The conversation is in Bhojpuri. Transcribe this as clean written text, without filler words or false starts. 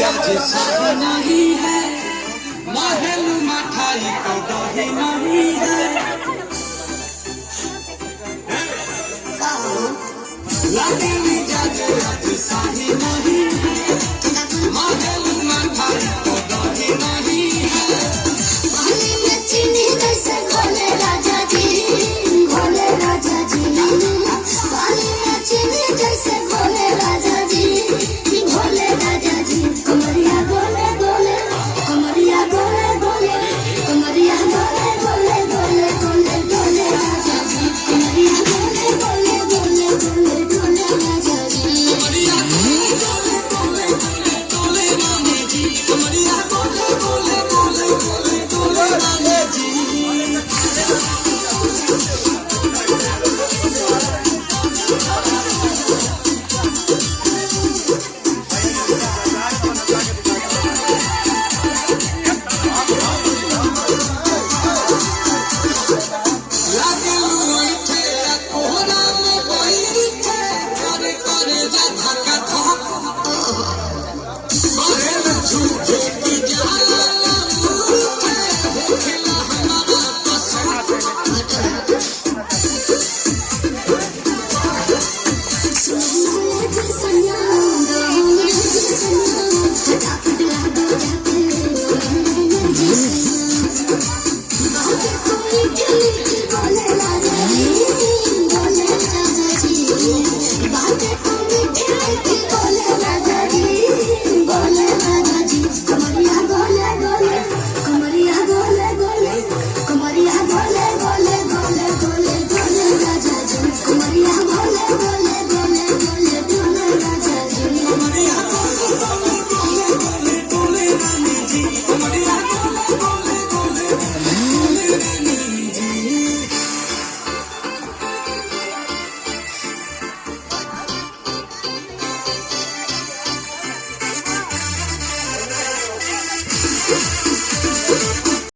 आज शादी नहीं है, महल मठाई को दही नहीं है। लागे मिजाज आज शादी नहीं है, महल मठाई को दही नहीं है। पानी में चीनी जैसे घोले राजा जी, घोले राजा जी। पानी में चीनी जैसे घोले राजा जी, घोले राजा जी। कमरिया गोले गोले, कमरिया गोले गोले, कमरिया गोले गोले गोले गोले गोले राजा जी। कमरिया गोले गोले गोले गोले गोले राजा जी। कमरिया गोले गोले गोले गोले रानी जी, कमरिया गोले गोले गोले गोले गोले रानी जी। लागे लुइठे कोहरा में बैठे, करे करे जा धक्का धक। महल झूठे की जाला लूटे, होखेला हमारा पसंद। Bye.